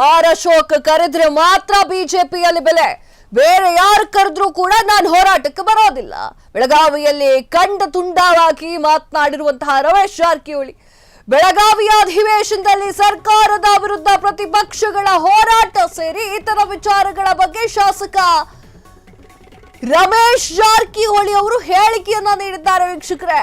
R Ashok ಕರೆದ್ರೆ ಮಾತ್ರ ಬಿಜೆಪಿಯಲ್ಲಿ ಬೆಲೆ, ಬೇರೆ ಯಾರು ಕರೆದ್ರೂ ಕೂಡ ನಾನು ಹೋರಾಟಕ್ಕೆ ಬರೋದಿಲ್ಲ. ಬೆಳಗಾವಿಯಲ್ಲಿ ಕಂಡ ತುಂಡವಾಗಿ ಮಾತನಾಡಿರುವಂತಹ ರಮೇಶ್ ಜಾರಕಿಹೊಳಿ, ಬೆಳಗಾವಿಯ ಅಧಿವೇಶನದಲ್ಲಿ ಸರ್ಕಾರದ ವಿರುದ್ಧ ಪ್ರತಿಪಕ್ಷಗಳ ಹೋರಾಟ ಸೇರಿ ಇತರ ವಿಚಾರಗಳ ಬಗ್ಗೆ ಶಾಸಕ ರಮೇಶ್ ಜಾರಕಿಹೊಳಿ ಅವರು ಹೇಳಿಕೆಯನ್ನ ನೀಡಿದ್ದಾರೆ. ವೀಕ್ಷಕರೇ,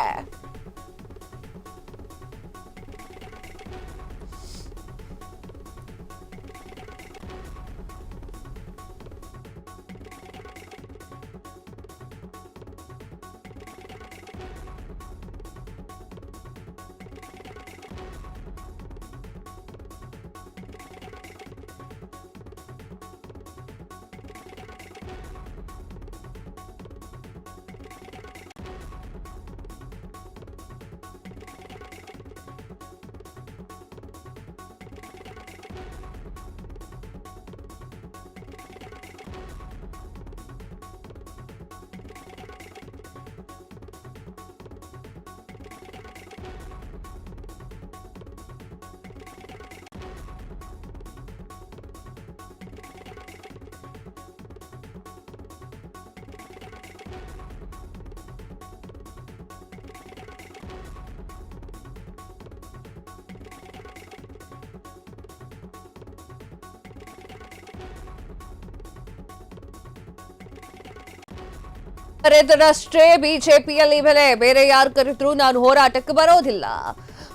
ಕರೆದರಷ್ಟೇ ಬಿಜೆಪಿಯಲ್ಲಿ ಬೆಲೆ, ಬೇರೆ ಯಾರು ಕರೆದ್ರೂ ನಾನು ಹೋರಾಟಕ್ಕೆ ಬರೋದಿಲ್ಲ.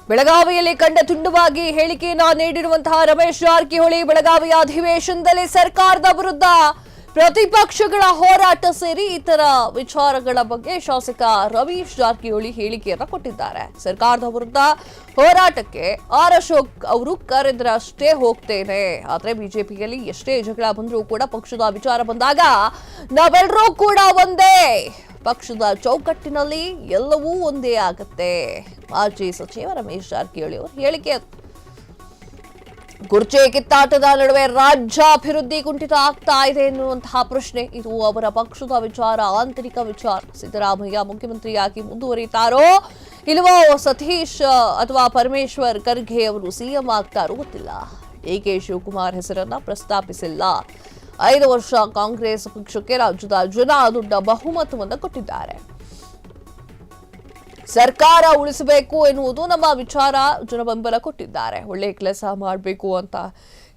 ಬೆಳಗಾವಿಯಲ್ಲಿ ಕಂಡ ತುಂಡವಾಗಿ ಹೇಳಿಕೆಯನ್ನ ನೀಡಿರುವಂತಹ ರಮೇಶ್ ಜಾರಕಿಹೊಳಿ, ಬೆಳಗಾವಿಯ ಅಧಿವೇಶನದಲ್ಲಿ ಸರ್ಕಾರದ ವಿರುದ್ಧ ಪ್ರತಿಪಕ್ಷಗಳ ಹೋರಾಟ ಸೇರಿ ಇತರ ವಿಚಾರಗಳ ಬಗ್ಗೆ ಶಾಸಕ ರಮೇಶ್ ಜಾರಕಿಹೊಳಿ ಹೇಳಿಕೆಯನ್ನ ಕೊಟ್ಟಿದ್ದಾರೆ. ಸರ್ಕಾರದ ವಿರುದ್ಧ ಹೋರಾಟಕ್ಕೆ ಆರ್ ಅಶೋಕ್ ಅವರು ಕರೆದ್ರಷ್ಟೇ ಹೋಗ್ತೇನೆ, ಆದ್ರೆ ಬಿಜೆಪಿಯಲ್ಲಿ ಎಷ್ಟೇ ಜಗಳ ಬಂದರೂ ಕೂಡ ಪಕ್ಷದ ವಿಚಾರ ಬಂದಾಗ ನಾವೆಲ್ಲರೂ ಕೂಡ ಒಂದೇ, ಪಕ್ಷದ ಚೌಕಟ್ಟಿನಲ್ಲಿ ಎಲ್ಲವೂ ಒಂದೇ ಆಗತ್ತೆ. ಮಾಜಿ ಸಚಿವ ರಮೇಶ್ ಜಾರಕಿಹೊಳಿ ಅವರು ಹೇಳಿಕೆ. ಕುರ್ಚಿ ಕಿತ್ತಾಟದ ನಡುವೆ ರಾಜ್ಯಾಭಿವೃದ್ಧಿ ಕುಂಠಿತ ಆಗ್ತಾ ಇದೆ ಎನ್ನುವಂತಹ ಪ್ರಶ್ನೆ, ಇದು ಅವರ ಪಕ್ಷದ ವಿಚಾರ, ಆಂತರಿಕ ವಿಚಾರ. ಸಿದ್ದರಾಮಯ್ಯ ಮುಖ್ಯಮಂತ್ರಿಯಾಗಿ ಮುಂದುವರಿತಾರೋ ಇಲ್ಲವೋ ಸತೀಶ್ ಅಥವಾ ಪರಮೇಶ್ವರ್ ಖರ್ಗೆ ಅವರು ಸಿಎಂ ಆಗ್ತಾರೋ ಗೊತ್ತಿಲ್ಲ. ಡಿಕೆ ಶಿವಕುಮಾರ್ ಹೆಸರನ್ನ ಪ್ರಸ್ತಾಪಿಸಿಲ್ಲ. 5 ವರ್ಷ ಕಾಂಗ್ರೆಸ್ ಪಕ್ಷಕ್ಕೆ ರಾಜ್ಯದ ಜನ ದೊಡ್ಡ ಬಹುಮತವನ್ನು ಕೊಟ್ಟಿದ್ದಾರೆ. ಸರ್ಕಾರ ಉಳಿಸಬೇಕು ಎನ್ನುವುದು ನಮ್ಮ ವಿಚಾರ, ಜನ ಬೆಂಬಲ ಕೊಟ್ಟಿದ್ದಾರೆ. ಒಳ್ಳೆ ಕೆಲಸ ಮಾಡಬೇಕು ಅಂತ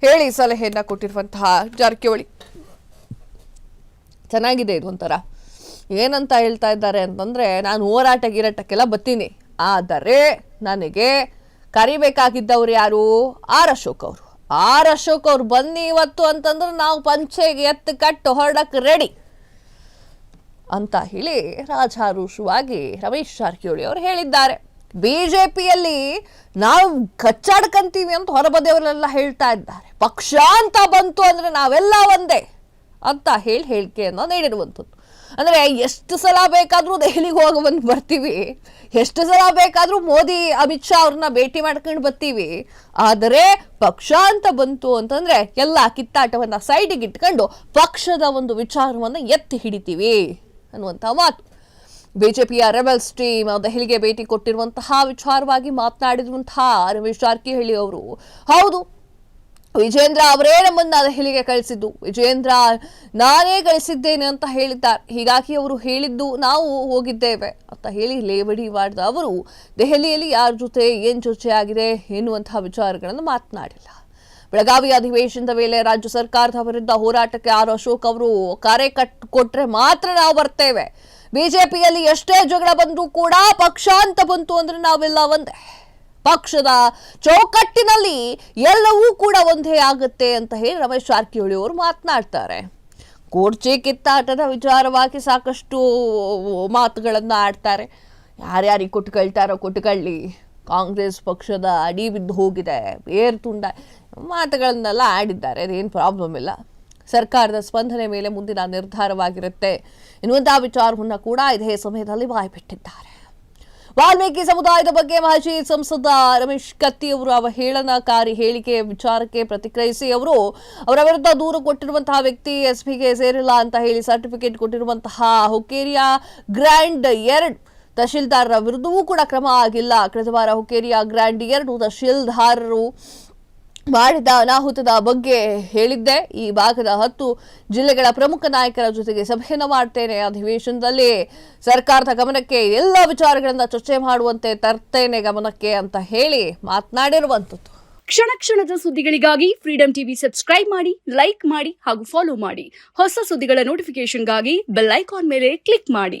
ಹೇಳಿ ಸಲಹೆಯನ್ನ ಕೊಟ್ಟಿರುವಂತಹ ಜಾರಕಿಹೊಳಿ ಚೆನ್ನಾಗಿದೆ. ಇದು ಒಂಥರ ಏನಂತ ಹೇಳ್ತಾ ಇದ್ದಾರೆ ಅಂತಂದ್ರೆ, ನಾನು ಹೋರಾಟ ಗಿರಾಟಕ್ಕೆಲ್ಲ ಬರ್ತೀನಿ, ಆದರೆ ನನಗೆ ಕರಿಬೇಕಾಗಿದ್ದವ್ರು ಯಾರು? ಆರ್ ಅಶೋಕ್ ಅವರು. ಆರ್ ಅಶೋಕ್ ಅವ್ರು ಬನ್ನಿ ಇವತ್ತು ಅಂತಂದ್ರೆ ನಾವು ಪಂಚೆಗೆ ಎತ್ತು ಕಟ್ಟು ಹೊರಡಕ್ಕೆ ರೆಡಿ ಅಂತ ಹೇಳಿ ರಾಜಾರೋಷವಾಗಿ ರಮೇಶ್ ಜಾರಕಿಹೊಳಿ ಅವರು ಹೇಳಿದ್ದಾರೆ. ಬಿಜೆಪಿಯಲ್ಲಿ ನಾವು ಕಚ್ಚಾಡ್ಕಂತೀವಿ ಅಂತ ಹೊರಬದಿಯವರೆಲ್ಲ ಹೇಳ್ತಾ ಇದ್ದಾರೆ. ಪಕ್ಷ ಅಂತ ಬಂತು ಅಂದ್ರೆ ನಾವೆಲ್ಲ ಒಂದೇ ಅಂತ ಹೇಳಿಕೆಯನ್ನು ನೀಡಿರುವಂಥದ್ದು. ಅಂದ್ರೆ ಎಷ್ಟು ಸಲ ಬೇಕಾದ್ರೂ ದೆಹಲಿಗೆ ಹೋಗಿ ಬಂದು ಬರ್ತೀವಿ, ಎಷ್ಟು ಸಲ ಬೇಕಾದ್ರೂ ಮೋದಿ ಅಮಿತ್ ಶಾ ಅವ್ರನ್ನ ಭೇಟಿ ಮಾಡ್ಕೊಂಡು ಬರ್ತೀವಿ, ಆದರೆ ಪಕ್ಷ ಅಂತ ಬಂತು ಅಂತಂದ್ರೆ ಎಲ್ಲ ಕಿತ್ತಾಟವನ್ನ ಸೈಡಿಗೆ ಇಟ್ಕೊಂಡು ಪಕ್ಷದ ಒಂದು ವಿಚಾರವನ್ನ ಎತ್ತಿ ಹಿಡಿತೀವಿ ಅನ್ನುವಂತಹ ಮಾತು. ಬಿಜೆಪಿಯ ರೆಬೆಲ್ಸ್ ಟೀಮ್ ದೆಹಲಿಗೆ ಭೇಟಿ ಕೊಟ್ಟಿರುವಂತಹ ವಿಚಾರವಾಗಿ ಮಾತನಾಡಿರುವಂತಹ ರಮೇಶ್ ಜಾರಕಿಹೊಳಿ ಅವರು, ಹೌದು ವಿಜೇಂದ್ರ ಅವರೇ ನಮ್ಮನ್ನ ದೆಹಲಿಗೆ ಕಳಿಸಿದ್ದು, ವಿಜೇಂದ್ರ ನಾನೇ ಕಳಿಸಿದ್ದೇನೆ ಅಂತ ಹೇಳಿದ್ದಾರೆ. ಹೀಗಾಗಿ ಅವರು ಹೇಳಿದ್ದು ನಾವು ಹೋಗಿದ್ದೇವೆ ಅಂತ ಹೇಳಿ ಲೇವಡಿ ಮಾಡಿದ ಅವರು ದೆಹಲಿಯಲ್ಲಿ ಯಾರ ಜೊತೆ ಏನ್ ಚರ್ಚೆ ಆಗಿದೆ ಎನ್ನುವಂತಹ ವಿಚಾರಗಳನ್ನು ಮಾತನಾಡಿಲ್ಲ. ಬೆಳಗಾವಿ ಅಧಿವೇಶನದ ವೇಳೆ ರಾಜ್ಯ ಸರ್ಕಾರದ ವಿರುದ್ಧ ಹೋರಾಟಕ್ಕೆ ಆರ್ ಅಶೋಕ್ ಅವರು ಕರೆ ಕೊಟ್ರೆ ಮಾತ್ರ ನಾವು ಬರ್ತೇವೆ, ಬಿಜೆಪಿಯಲ್ಲಿ ಎಷ್ಟೇ ಜಗಳ ಬಂದರೂ ಕೂಡ ಪಕ್ಷ ಅಂತ ಬಂತು ಅಂದ್ರೆ ನಾವೆಲ್ಲ ಒಂದೇ, ಪಕ್ಷದ ಚೌಕಟ್ಟಿನಲ್ಲಿ ಎಲ್ಲವೂ ಕೂಡ ಒಂದೇ ಆಗುತ್ತೆ ಅಂತ ಹೇಳಿ ರಮೇಶ್ ಜಾರಕಿಹೊಳಿ ಅವರು ಮಾತನಾಡ್ತಾರೆ. ಕುರ್ಚಿ ಕಿತ್ತಾಟದ ವಿಚಾರವಾಗಿ ಸಾಕಷ್ಟು ಮಾತುಗಳನ್ನು ಆಡ್ತಾರೆ. ಯಾರ್ಯಾರಿಗೆ ಕೊಟ್ಟುಕೊಳ್ಳಿ, ಕಾಂಗ್ರೆಸ್ ಪಕ್ಷದ ಅಡಿ ಬಿದ್ದು ಹೋಗಿದೆ, ಬೇರು ತುಂಡ ಮಾತುಗಳನ್ನೆಲ್ಲ ಆಡಿದ್ದಾರೆ. ಅದೇನು ಪ್ರಾಬ್ಲಮ್ ಇಲ್ಲ, ಸರ್ಕಾರದ ಸ್ಪಂದನೆ ಮೇಲೆ ಮುಂದಿನ ನಿರ್ಧಾರವಾಗಿರುತ್ತೆ ಎನ್ನುವಂತಹ ವಿಚಾರವನ್ನು ಕೂಡ ಇದೇ ಸಮಯದಲ್ಲಿ ಬಾಯ್ಬಿಟ್ಟಿದ್ದಾರೆ. ವಾಲ್ಮೀಕಿ ಸಮುದಾಯದ ಬಗ್ಗೆ ಮಾಜಿ ಸಂಸದ ರಮೇಶ್ ಕತ್ತಿ ಅವರು ಅವಹೇಳನಕಾರಿ ಹೇಳಿಕೆ ವಿಚಾರಕ್ಕೆ ಪ್ರತಿಕ್ರಿಯಿಸಿ ಅವರ ವಿರುದ್ಧ ದೂರು ಕೊಟ್ಟಿರುವಂತಹ ವ್ಯಕ್ತಿ ಎಸ್ಪಿಗೆ ಸೇರಿಲ್ಲ ಅಂತ ಹೇಳಿ ಸರ್ಟಿಫಿಕೇಟ್ ಕೊಟ್ಟಿರುವಂತಹ ಹುಕ್ಕೇರಿಯ ಗ್ರ್ಯಾಂಡ್ 2 ತಹಶೀಲ್ದಾರರ ವಿರುದ್ಧವೂ ಕೂಡ ಕ್ರಮ ಆಗಿಲ್ಲ. ಕಳೆದ ವಾರ ಹುಕ್ಕೇರಿಯ ಗ್ರ್ಯಾಂಡ್ 2 ತಹಶೀಲ್ದಾರರು ಮಾಡಿದ ಅನಾಹುತದ ಬಗ್ಗೆ ಹೇಳಿದ್ದೆ. ಈ ಭಾಗದ 10 ಜಿಲ್ಲೆಗಳ ಪ್ರಮುಖ ನಾಯಕರ ಜೊತೆಗೆ ಸಭೆಯನ್ನು ಮಾಡ್ತೇನೆ, ಅಧಿವೇಶನದಲ್ಲಿ ಸರ್ಕಾರದ ಗಮನಕ್ಕೆ ಎಲ್ಲ ವಿಚಾರಗಳನ್ನ ಚರ್ಚೆ ಮಾಡುವಂತೆ ತರ್ತೇನೆ ಗಮನಕ್ಕೆ ಅಂತ ಹೇಳಿ ಮಾತನಾಡಿರುವಂಥದ್ದು. ಕ್ಷಣ ಕ್ಷಣದ ಸುದ್ದಿಗಳಿಗಾಗಿ ಫ್ರೀಡಂ ಟಿವಿ ಸಬ್ಸ್ಕ್ರೈಬ್ ಮಾಡಿ, ಲೈಕ್ ಮಾಡಿ ಹಾಗೂ ಫಾಲೋ ಮಾಡಿ. ಹೊಸ ಸುದ್ದಿಗಳ ನೋಟಿಫಿಕೇಶನ್ಗಾಗಿ ಬೆಲ್ ಐಕಾನ್ ಮೇಲೆ ಕ್ಲಿಕ್ ಮಾಡಿ.